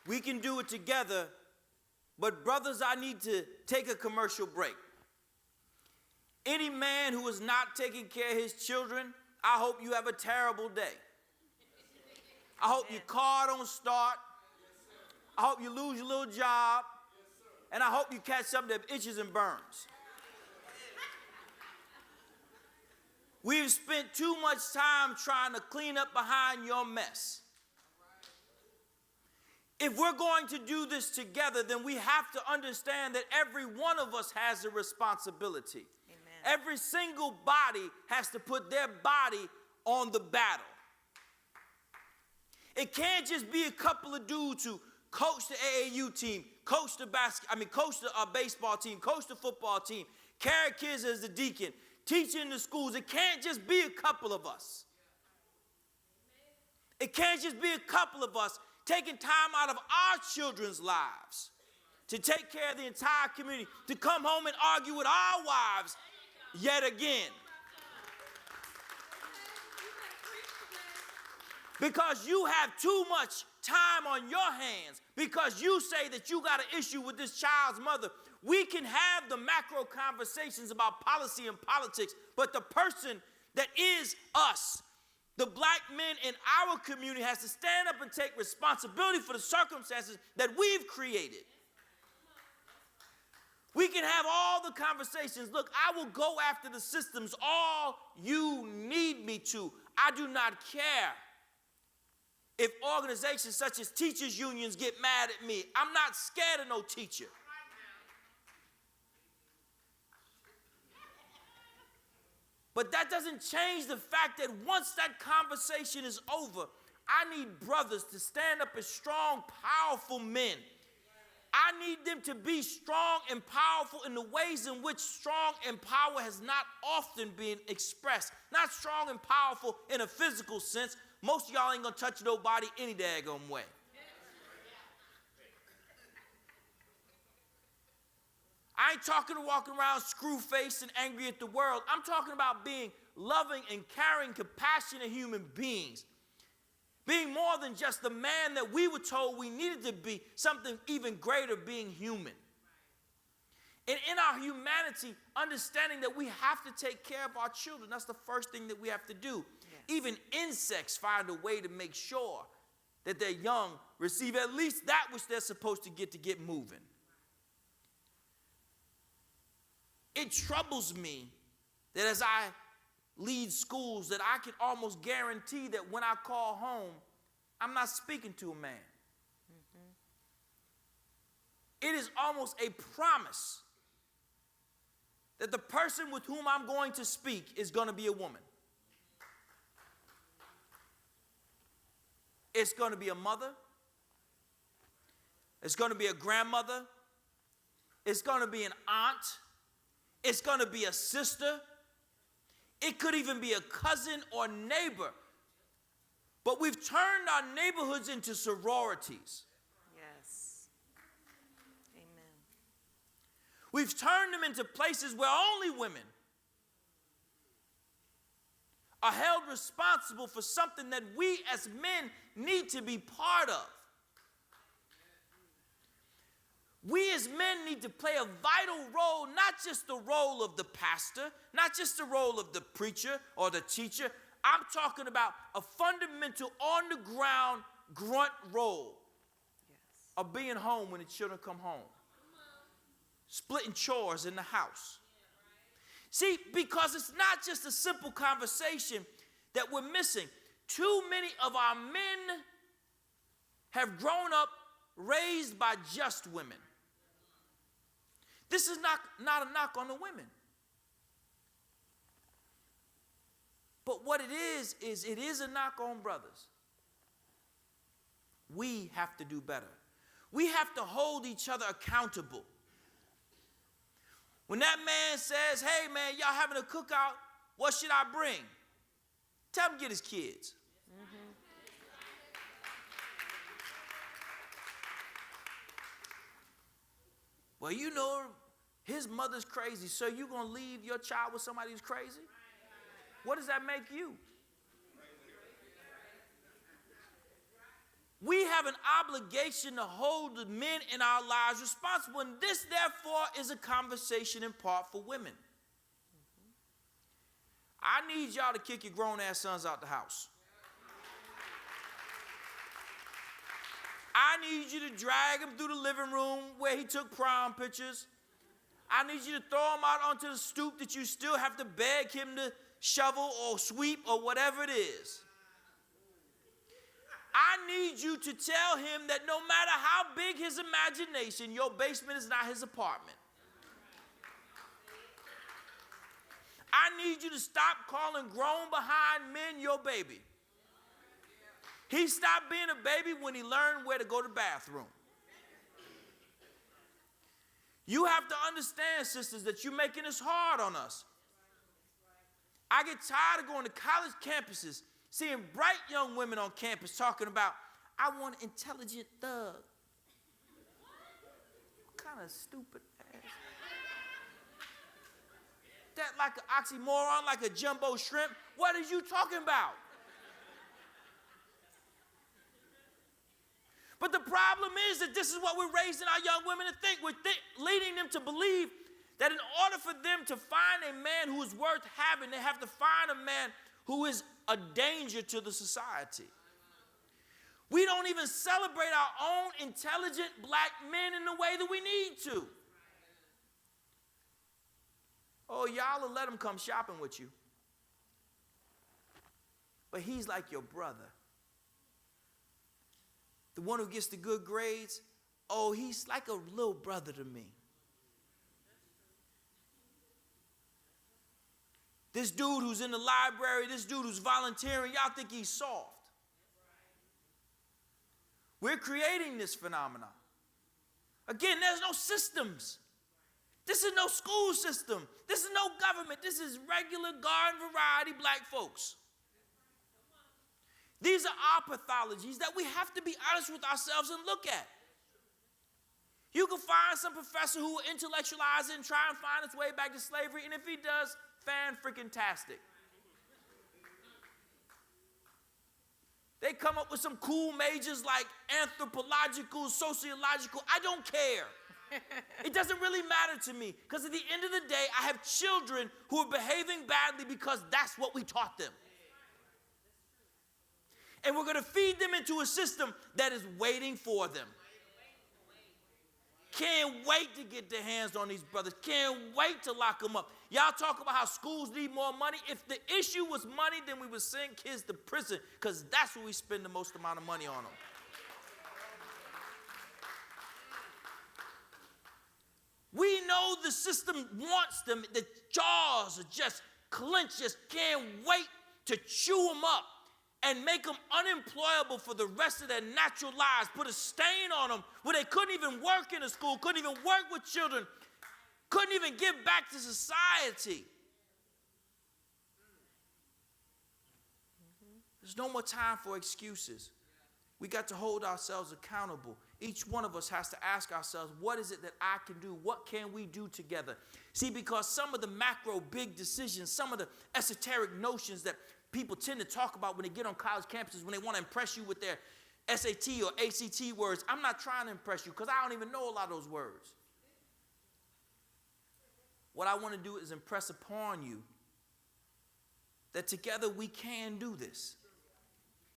We can do it together, but brothers, I need to take a commercial break. Any man who is not taking care of his children, I hope you have a terrible day. I hope your car don't start. I hope you lose your little job. And I hope you catch something that itches and burns. We've spent too much time trying to clean up behind your mess. If we're going to do this together, then we have to understand that every one of us has a responsibility. Amen. Every single body has to put their body on the battle. It can't just be a couple of dudes who coach the AAU team, coach the baseball team, coach the football team, carry kids as the deacon, teach in the schools. It can't just be a couple of us. It can't just be a couple of us taking time out of our children's lives to take care of the entire community, to come home and argue with our wives yet again. Because you have too much time on your hands, because you say that you got an issue with this child's mother. We can have the macro conversations about policy and politics, but the person that is us, the black men in our community, has to stand up and take responsibility for the circumstances that we've created. We can have all the conversations. Look, I will go after the systems all you need me to. I do not care if organizations such as teachers' unions get mad at me. I'm not scared of no teacher. But that doesn't change the fact that once that conversation is over, I need brothers to stand up as strong, powerful men. I need them to be strong and powerful in the ways in which strong and power has not often been expressed. Not strong and powerful in a physical sense. Most of y'all ain't gonna touch nobody any daggone way. I ain't talking to walking around screw-faced and angry at the world. I'm talking about being loving and caring, compassionate human beings. Being more than just the man that we were told we needed to be, something even greater, being human. And in our humanity, understanding that we have to take care of our children. That's the first thing that we have to do. Yes. Even insects find a way to make sure that their young receive at least that which they're supposed to get moving. It troubles me that as I lead schools, that I can almost guarantee that when I call home, I'm not speaking to a man. Mm-hmm. It is almost a promise that the person with whom I'm going to speak is going to be a woman. It's going to be a mother. It's going to be a grandmother. It's going to be an aunt. It's going to be a sister. It could even be a cousin or neighbor. But we've turned our neighborhoods into sororities. Yes. Amen. We've turned them into places where only women are held responsible for something that we as men need to be part of. We as men need to play a vital role, not just the role of the pastor, not just the role of the preacher or the teacher. I'm talking about a fundamental, on-the-ground grunt role of being home when the children come home. Splitting chores in the house. See, because it's not just a simple conversation that we're missing. Too many of our men have grown up raised by just women. This is not a knock on the women. But what it is it is a knock on brothers. We have to do better. We have to hold each other accountable. When that man says, hey man, y'all having a cookout, what should I bring? Tell him to get his kids. Mm-hmm. Well, you know, his mother's crazy, so you're going to leave your child with somebody who's crazy? What does that make you? We have an obligation to hold the men in our lives responsible, and this, therefore, is a conversation in part for women. I need y'all to kick your grown-ass sons out the house. I need you to drag him through the living room where he took prom pictures. I need you to throw him out onto the stoop that you still have to beg him to shovel or sweep or whatever it is. I need you to tell him that no matter how big his imagination, your basement is not his apartment. I need you to stop calling grown behind men your baby. He stopped being a baby when he learned where to go to the bathroom. You have to understand, sisters, that you're making this hard on us. I get tired of going to college campuses, seeing bright young women on campus talking about, I want an intelligent thug. What kind of stupid ass? That like an oxymoron, like a jumbo shrimp? What are you talking about? But the problem is that this is what we're raising our young women to think. We're leading them to believe that in order for them to find a man who is worth having, they have to find a man who is a danger to the society. We don't even celebrate our own intelligent black men in the way that we need to. Oh, y'all will let him come shopping with you. But he's like your brother. The one who gets the good grades, oh, he's like a little brother to me. This dude who's in the library, this dude who's volunteering, y'all think he's soft. We're creating this phenomenon. Again, there's no systems. This is no school system. This is no government. This is regular garden variety black folks. These are our pathologies that we have to be honest with ourselves and look at. You can find some professor who will intellectualize it and try and find its way back to slavery, and if he does, fan-freaking-tastic. They come up with some cool majors like anthropological, sociological. I don't care. It doesn't really matter to me, because at the end of the day, I have children who are behaving badly because that's what we taught them. And we're going to feed them into a system that is waiting for them. Can't wait to get their hands on these brothers. Can't wait to lock them up. Y'all talk about how schools need more money. If the issue was money, then we would send kids to prison, because that's where we spend the most amount of money on them. We know the system wants them. The jaws are just clenched, just can't wait to chew them up and make them unemployable for the rest of their natural lives, put a stain on them where they couldn't even work in a school, couldn't even work with children, couldn't even give back to society. There's no more time for excuses. We got to hold ourselves accountable. Each one of us has to ask ourselves, what is it that I can do? What can we do together? See, because some of the macro big decisions, some of the esoteric notions that people tend to talk about when they get on college campuses, when they want to impress you with their SAT or ACT words. I'm not trying to impress you, because I don't even know a lot of those words. What I want to do is impress upon you that together we can do this.